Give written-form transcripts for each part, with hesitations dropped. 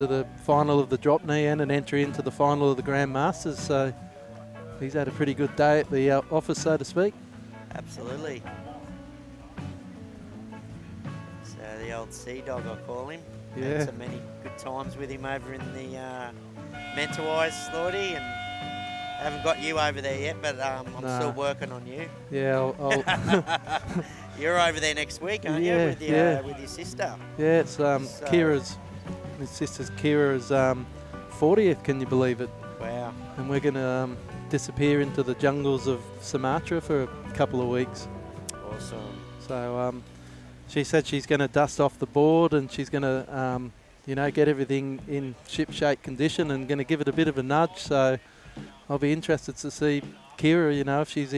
to the final of the drop knee and an entry into the final of the Grand Masters. So he's had a pretty good day at the office, so to speak. Absolutely. So the old sea dog, I call him. Yeah. Had so many good times with him over in the Mentawais, Lordy, and I haven't got you over there yet, but I'm still working on you. Yeah, You're over there next week, aren't you, with your sister? Yeah, it's Kira's, his sister's Kira's 40th, can you believe it? Wow. And we're going to disappear into the jungles of Sumatra for a couple of weeks. Awesome. So she said she's going to dust off the board and she's going to, get everything in ship-shape condition and going to give it a bit of a nudge. So I'll be interested to see Kira, if she's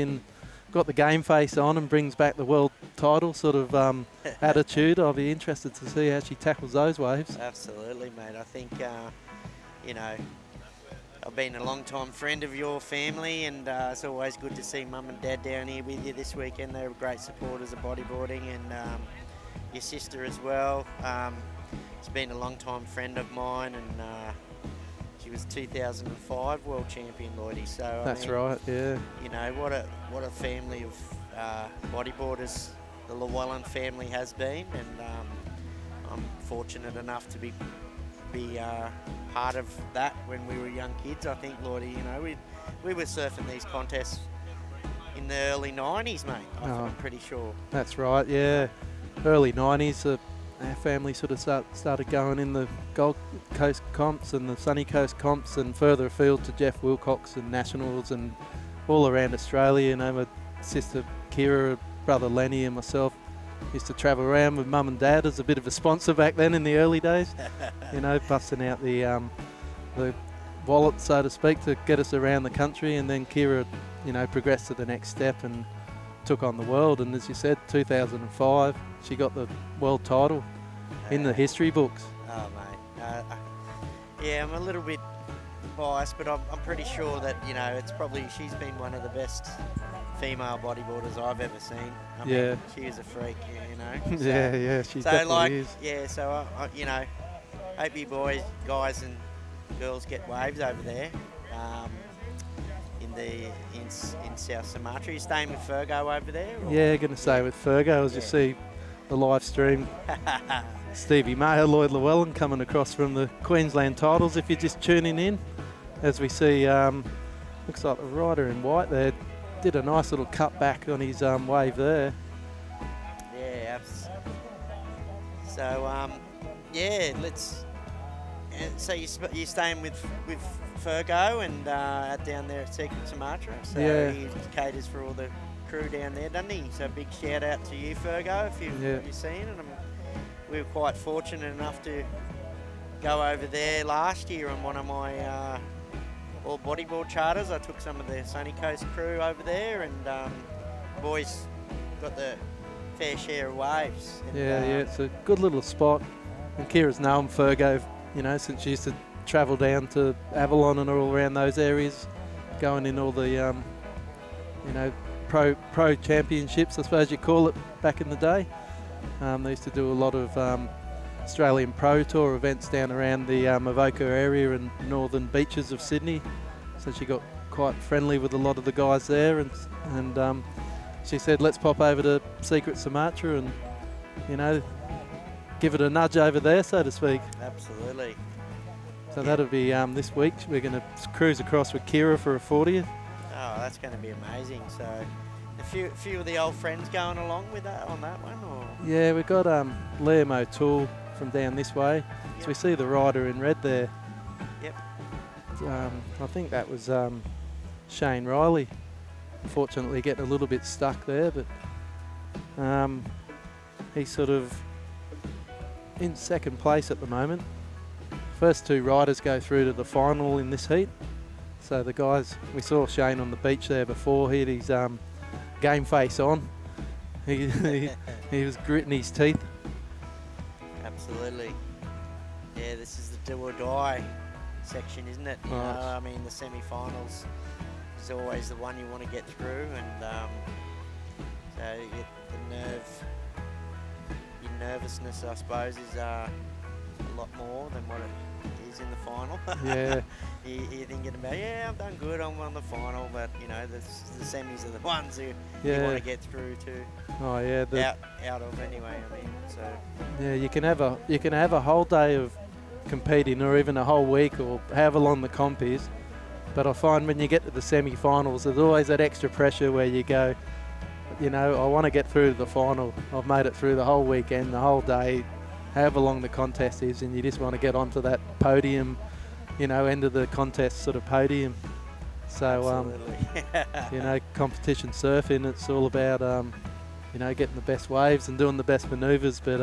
got the game face on and brings back the world title sort of attitude. I'll be interested to see how she tackles those waves. Absolutely, mate. I think, I've been a long-time friend of your family, and it's always good to see Mum and Dad down here with you this weekend. They're great supporters of bodyboarding, and your sister as well. She's been a long-time friend of mine, and she was 2005 world champion, Lloydie. So that's right, yeah. What a family of bodyboarders the Llewellyn family has been, and I'm fortunate enough to be part of that when we were young kids. I think, Lloydie, we were surfing these contests in the early 90s, mate. I'm pretty sure. That's right, yeah. Early 90s, our family sort of started going in the Gold Coast comps and the Sunny Coast comps and further afield to Jeff Wilcox and Nationals and all around Australia. My sister Kira, brother Lenny and myself used to travel around with Mum and Dad as a bit of a sponsor back then in the early days. Busting out the wallet, so to speak, to get us around the country. And then Kira, progressed to the next step and took on the world. And as you said, 2005, she got the world title in the history books. Oh, mate. Yeah, I'm a little bit biased, but I'm pretty sure that, she's been one of the best female bodyboarders I've ever seen. I mean, she is a freak, So, yeah, she definitely is. Yeah, so, I hope you guys and girls get waves over there in South Sumatra. You staying with Fergo over there? Or? Yeah, going to stay with Fergo as you see the live stream. Stevie Maher, Lloyd Llewellyn coming across from the Queensland titles. If you're just tuning in, as we see, looks like the rider in white there did a nice little cut back on his wave there. Yeah, so let's. So you're staying with Fergo and down there at Secret Sumatra. So he caters for all the crew down there, doesn't he? So big shout out to you, Fergo, if you've seen it. We were quite fortunate enough to go over there last year on one of my all bodyboard charters. I took some of the Sunny Coast crew over there, and boys got the fair share of waves. And, it's a good little spot. And Kira's known Fergo, since she used to travel down to Avalon and all around those areas, going in all the, pro championships, I suppose you call it, back in the day. They used to do a lot of Australian Pro Tour events down around the Mavoka area and northern beaches of Sydney. So she got quite friendly with a lot of the guys there, and she said, let's pop over to Secret Sumatra and, give it a nudge over there, so to speak. Absolutely. So that'll be this week. We're going to cruise across with Kira for a 40th. Oh, that's going to be amazing. So a few of the old friends going along with that on that one? Or? Yeah, we've got Liam O'Toole from down this way. Yep. So we see the rider in red there. Yep. I think that was Shane Riley. Unfortunately getting a little bit stuck there, but he's sort of in second place at the moment. First two riders go through to the final in this heat. So the guys, we saw Shane on the beach there before, he had his game face on. He was gritting his teeth. Absolutely. Yeah, this is the do or die section, isn't it? The semi-finals is always the one you want to get through, and so you get the nervousness, I suppose, is a lot more than what final. Yeah. You're thinking about, yeah, I've done good, I'm on the final, but you know, the semis are the ones who you want to get through to. Oh yeah. Out of anyway. I mean, so. Yeah, you can have a whole day of competing, or even a whole week, or however long the comp is. But I find when you get to the semi-finals, there's always that extra pressure where you go, you know, I want to get through to the final. I've made it through the whole weekend, the whole day, however long the contest is, and you just want to get onto that podium, you know, end of the contest sort of podium. So, you know, competition surfing, it's all about, you know, getting the best waves and doing the best manoeuvres, but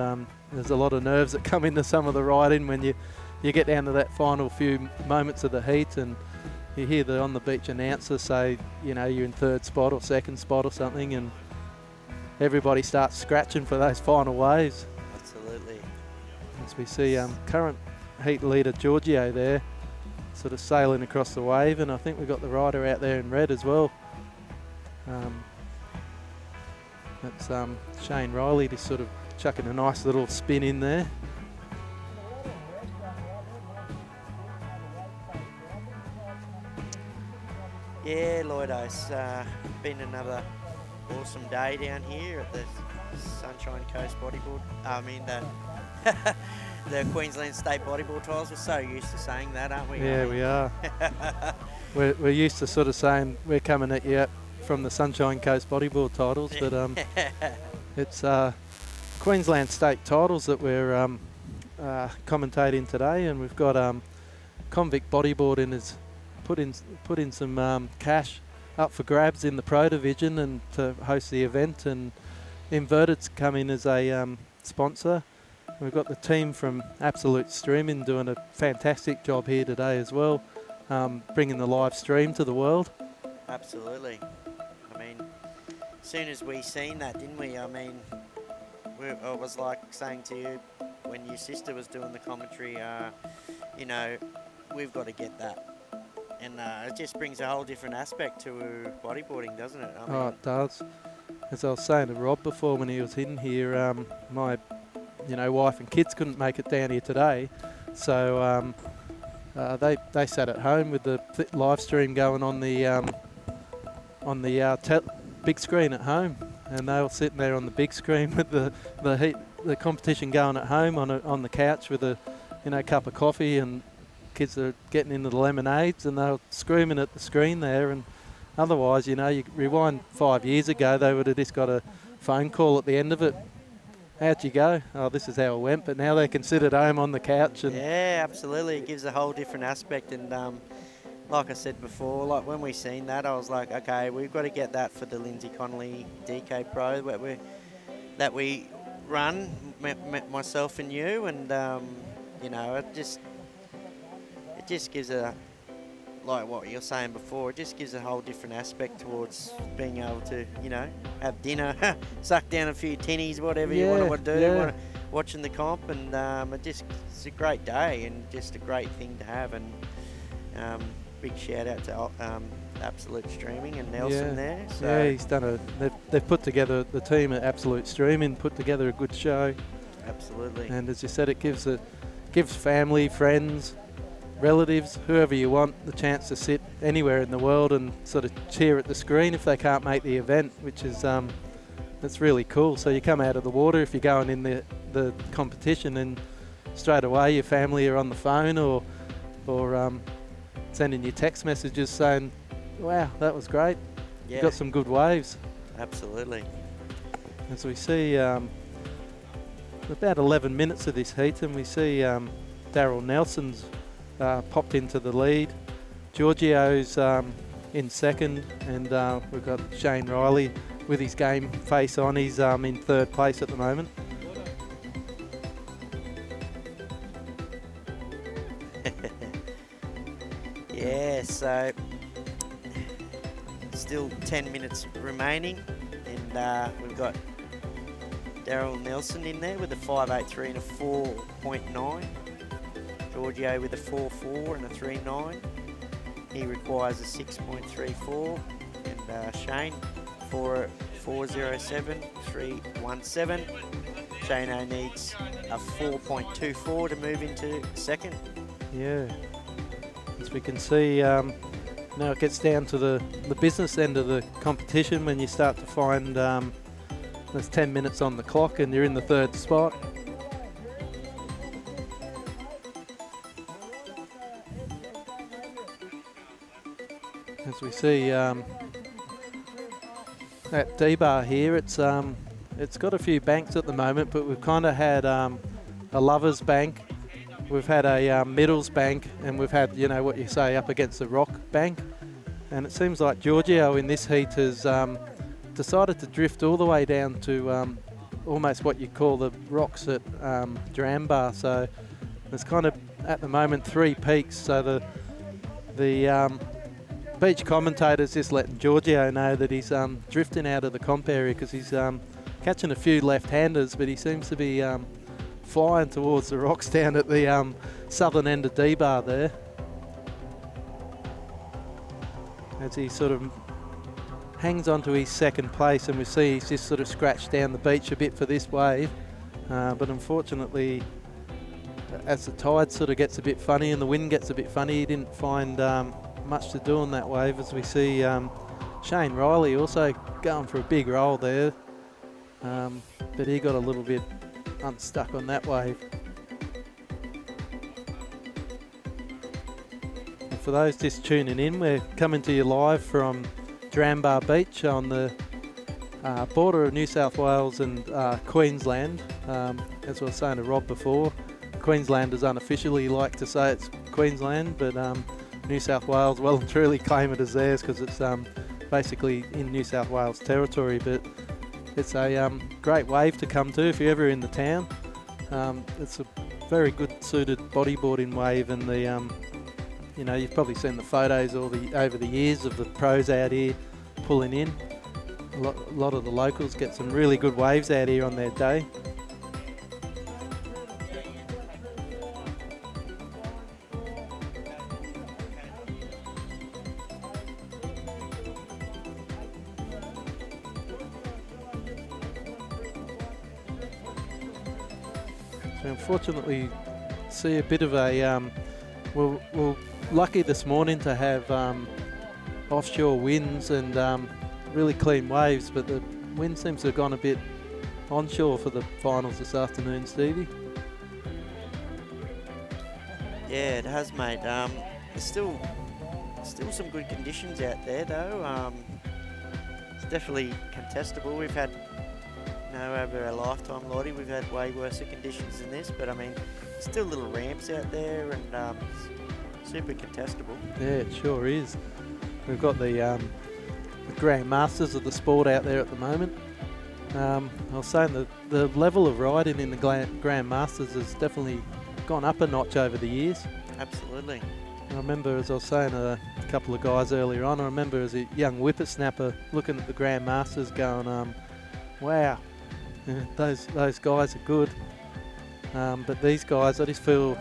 there's a lot of nerves that come into some of the riding when you get down to that final few moments of the heat, and you hear the on the beach announcer say, you know, you're in third spot or second spot or something, and everybody starts scratching for those final waves. Absolutely. As we see current heat leader Giorgio there, sort of sailing across the wave, and I think we've got the rider out there in red as well. That's Shane Riley just sort of chucking a nice little spin in there. Yeah, Lloydo, it's been another awesome day down here at the Sunshine Coast Bodyboard. I mean, the Queensland State Bodyboard Trials. We're so used to saying that, aren't we? Yeah, we are. we're used to sort of saying we're coming at you from the Sunshine Coast Bodyboard titles, but it's Queensland State titles that we're commentating today, and we've got Convict Bodyboarding has put in some cash up for grabs in the Pro Division and to host the event, and Inverted's come in as a sponsor. We've got the team from Absolute Streaming doing a fantastic job here today as well, bringing the live stream to the world. Absolutely. I mean, as soon as we seen that, didn't we? I mean, I was like saying to you when your sister was doing the commentary, you know, we've got to get that. And it just brings a whole different aspect to bodyboarding, doesn't it? I mean, it does. As I was saying to Rob before when he was in here, my wife and kids couldn't make it down here today, so they sat at home with the live stream going on the big screen at home, and they were sitting there on the big screen with the competition going at home on the couch with a cup of coffee, and kids are getting into the lemonades, and they were screaming at the screen there. And otherwise, you rewind 5 years ago, they would have just got a phone call at the end of it. How'd you go? Oh, this is how it went. But now they can sit at home on the couch. And yeah, absolutely. It gives a whole different aspect. And like I said before, like when we seen that, I was like, okay, we've got to get that for the Lindsay Connolly DK Pro that we run, myself and you. And, it just gives like what you're saying before, it just gives a whole different aspect towards being able to, have dinner, suck down a few tinnies, whatever you want to do, Yeah. Watching the comp, and it's a great day and just a great thing to have. And big shout out to Absolute Streaming and Nelson there. So. Yeah, he's done they've put together, the team at Absolute Streaming put together a good show. Absolutely. And as you said, it gives family, friends, relatives, whoever you want, the chance to sit anywhere in the world and sort of cheer at the screen if they can't make the event, which is that's really cool. So you come out of the water if you're going in the competition, and straight away your family are on the phone or sending you text messages saying, wow, that was great. Yeah. You got some good waves. Absolutely. As we see about 11 minutes of this heat, and we see Daryl Nelson's popped into the lead. Giorgio's in second, and we've got Shane Riley with his game face on. He's in third place at the moment. Yeah, so still 10 minutes remaining, and we've got Daryl Nelson in there with a 5.83 and a 4.9. Giorgio with a 4.4 and a 3.9. He requires a 6.34, and Shane for a 4.07, 3.17. Shane needs a 4.24 to move into second. Yeah. As we can see, now it gets down to the business end of the competition when you start to find there's 10 minutes on the clock and you're in the third spot. As we see at D-Bar here, it's got a few banks at the moment, but we've kind of had a lovers bank, we've had a middles bank, and we've had, you know, what you say, up against the rock bank. And it seems like Giorgio in this heat has decided to drift all the way down to almost what you call the rocks at Duranbah. So there's kind of at the moment 3 peaks. So the beach commentator's just letting Giorgio know that he's drifting out of the comp area because he's catching a few left-handers, but he seems to be flying towards the rocks down at the southern end of D-Bar there. As he sort of hangs on to his second place, and we see he's just sort of scratched down the beach a bit for this wave. But unfortunately, as the tide sort of gets a bit funny and the wind gets a bit funny, he didn't find much to do on that wave. As we see Shane Riley also going for a big roll there, but he got a little bit unstuck on that wave. And for those just tuning in, we're coming to you live from Duranbah Beach on the border of New South Wales and Queensland. As I was saying to Rob before, Queenslanders unofficially like to say it's Queensland, but New South Wales well and truly claim it as theirs because it's basically in New South Wales territory. But it's a great wave to come to if you're ever in the town. It's a very good suited bodyboarding wave, and the you know, you've probably seen the photos over the years of the pros out here pulling in. A lot of the locals get some really good waves out here on their day. So unfortunately, see a bit of a we're lucky this morning to have offshore winds and really clean waves, but the wind seems to have gone a bit onshore for the finals this afternoon, Stevie. Yeah, it has, mate. There's still some good conditions out there, though. It's definitely contestable. We've had, you know, over our lifetime, Lottie, we've had way worse conditions than this, but I mean, still little ramps out there, and super contestable. Yeah, it sure is. We've got the Grand Masters of the sport out there at the moment. I was saying the level of riding in the Grand Masters has definitely gone up a notch over the years. Absolutely. I remember, as I was saying to a couple of guys earlier on, I remember as a young whippersnapper looking at the Grand Masters going, wow, those guys are good. But these guys, I just feel,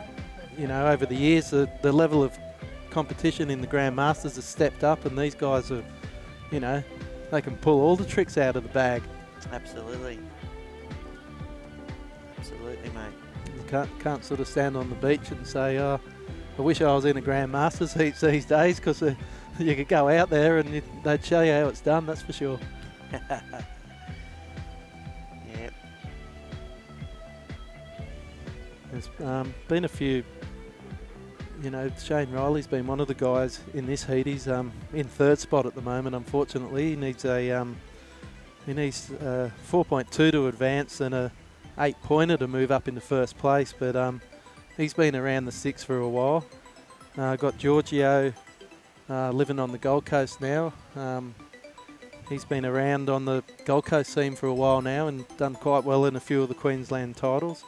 you know, over the years, the level of competition in the Grand Masters has stepped up, and these guys are, you know, they can pull all the tricks out of the bag. Absolutely. Absolutely, mate. You can't sort of stand on the beach and say, oh, I wish I was in a Grand Masters heats these days, because you could go out there and they'd show you how it's done, that's for sure. Yep. There's been a few, you know, Shane Riley's been one of the guys in this heat. He's in third spot at the moment, unfortunately. He needs a 4.2 to advance and a 8-pointer to move up into first place, but he's been around the 6 for a while. Got Giorgio living on the Gold Coast now. He's been around on the Gold Coast scene for a while now and done quite well in a few of the Queensland titles.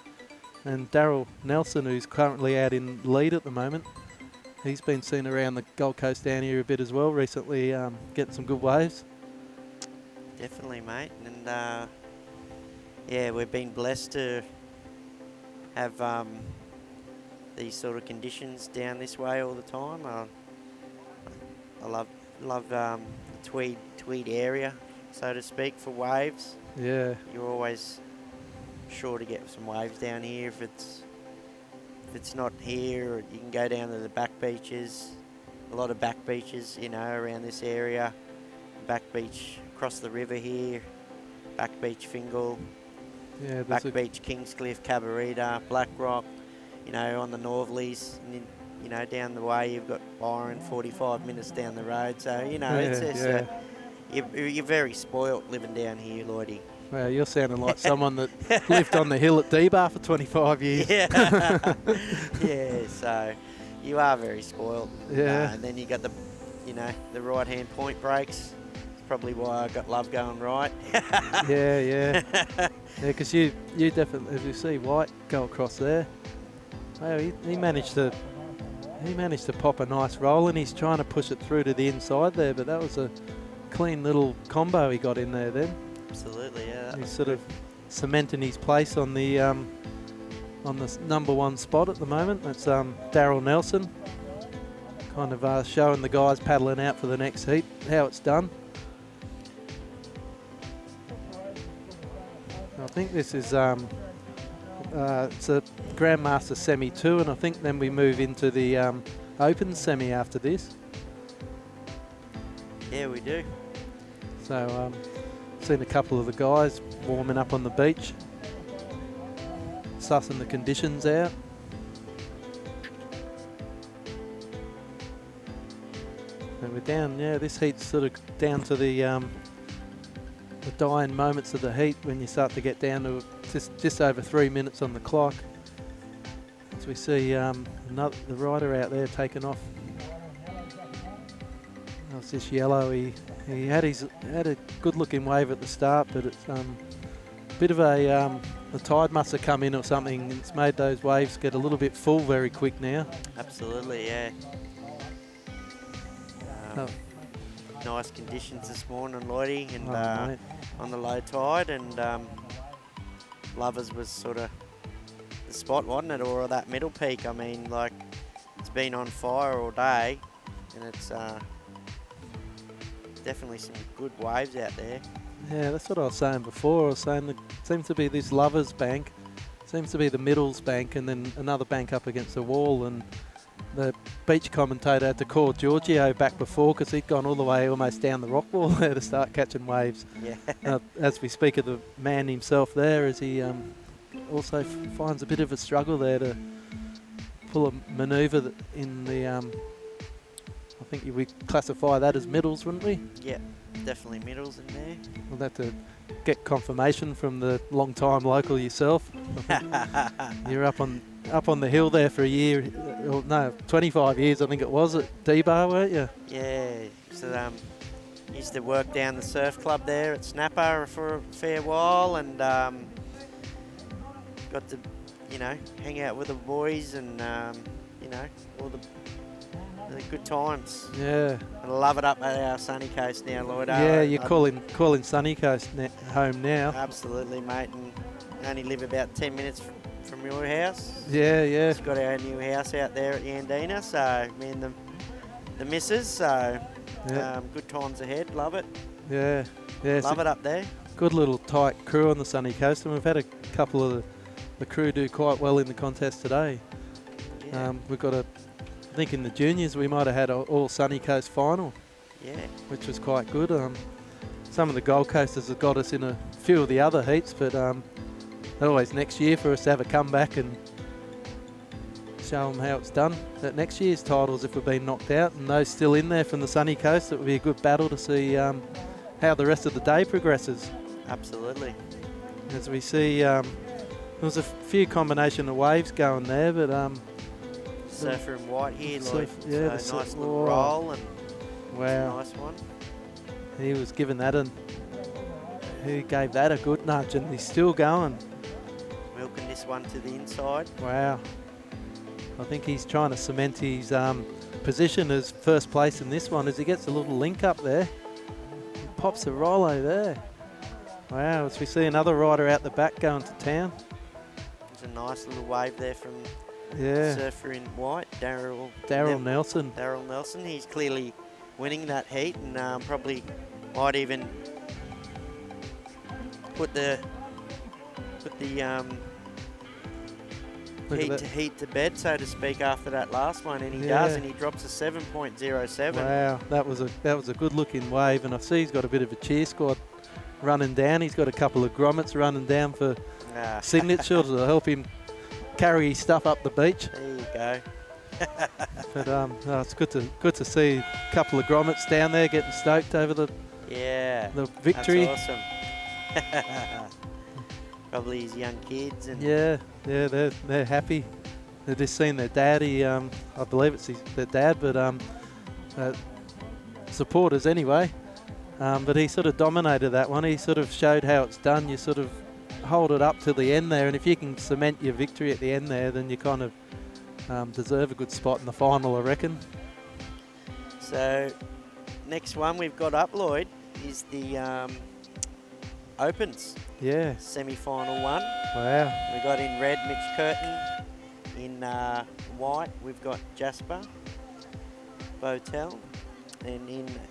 And Daryl Nelson, who's currently out in lead at the moment, he's been seen around the Gold Coast down here a bit as well recently, getting some good waves. Definitely, mate. And yeah, we've been blessed to have these sort of conditions down this way all the time. I love the Tweed area, so to speak, for waves. Yeah. You're always sure to get some waves down here if if it's not here, you can go down to the back beaches. A lot of back beaches, you know, around this area. Back beach across the river here. Back beach Fingal. Yeah, Back beach Kingscliff, Cabarita, Blackrock. You know, on the Northleys, and then, you know, down the way you've got Byron, 45 minutes down the road. So, you know, it's just, you're very spoilt living down here, Lloydie. Well, you're sounding like someone that lived on the hill at Duranbah for 25 years. Yeah. Yeah, so you are very spoiled. Yeah. And then you got the, you know, the right-hand point breaks. It's probably why I got love going right. Yeah. Yeah, because you definitely, as you see White go across there. Well, he managed to pop a nice roll, and he's trying to push it through to the inside there, but that was a clean little combo he got in there then. Absolutely, yeah. He's sort of cementing his place on the #1 spot at the moment. That's Daryl Nelson, kind of showing the guys paddling out for the next heat how it's done. I think this is it's a Grandmaster Semi 2, and I think then we move into the Open Semi after this. Yeah, we do. So seen a couple of the guys warming up on the beach, sussing the conditions out. And we're down, yeah, this heat's sort of down to the dying moments of the heat when you start to get down to just over 3 minutes on the clock. As we see the rider out there taking off. That was this yellow. He had a good looking wave at the start, but it's a bit of the tide must have come in or something. It's made those waves get a little bit full very quick now. Absolutely, yeah. Nice conditions this morning, Lloydie, and on the low tide, and Lovers was sort of the spot, wasn't it, or that middle peak? I mean, like, it's been on fire all day, and it's definitely some good waves out there. Yeah, that's what I was saying before. I was saying that it seems to be this Lovers bank, seems to be the Middles bank, and then another bank up against the wall, and the beach commentator had to call Giorgio back before because he'd gone all the way almost down the rock wall there to start catching waves. Yeah. As we speak of the man himself there, as he also finds a bit of a struggle there to pull a manoeuvre in the, I think we classify that as middles, wouldn't we? Yeah, definitely middles in there. We'll have to get confirmation from the long-time local yourself. You're up on the hill there for a year, or no, 25 years I think it was at D-Bar, weren't you? Yeah, so used to work down the surf club there at Snapper for a fair while, and got to, you know, hang out with the boys, and you know, all the good times. Yeah. I love it up at our sunny coast now, Lloyd. Yeah, you're calling sunny coast home now. Absolutely, mate, and I only live about 10 minutes from your house. Yeah. Just got our new house out there at Yandina, so me and the missus, so good times ahead, love it. Yeah. Love it up there. Good little tight crew on the sunny coast, and we've had a couple of the crew do quite well in the contest today. Yeah. We've got I think in the juniors we might have had an all sunny coast final. Yeah. Which was quite good. Some of the Gold Coasters have got us in a few of the other heats, but always next year for us to have a comeback and show them how it's done at next year's titles if we've been knocked out, and those still in there from the sunny coast. It would be a good battle to see how the rest of the day progresses. Absolutely. As we see, there was a few combination of waves going there, but Surfer in white here, Lloyd. Yeah, so nice little roll, and wow, nice one. He was given that, and he gave that a good nudge, and he's still going. Milking this one to the inside. Wow. I think he's trying to cement his position as first place in this one as he gets a little link up there. He pops a rollo there. Wow, as we see another rider out the back going to town. There's a nice little wave there from surfer in white, Daryl Nelson. Daryl Nelson. He's clearly winning that heat, and probably might even put the Look at that. heat to bed, so to speak, after that last one, and he does, and he drops a 7.07. Wow, that was a good looking wave, and I see he's got a bit of a cheer squad running down. He's got a couple of grommets running down for signature to help him carry his stuff up the beach. There you go. But no, it's good to see a couple of grommets down there getting stoked over the victory. That's awesome. Probably his young kids. And yeah, they're happy. They've just seen their daddy. I believe it's their dad, but supporters anyway. But he sort of dominated that one. He sort of showed how it's done. You sort of hold it up to the end there, and if you can cement your victory at the end there, then you kind of deserve a good spot in the final, I reckon. So next one we've got up, Lloyd, is the Opens. Yeah. Semi-final one. Wow. We got in red Mitch Curtin. In white we've got Jasper Botel. And in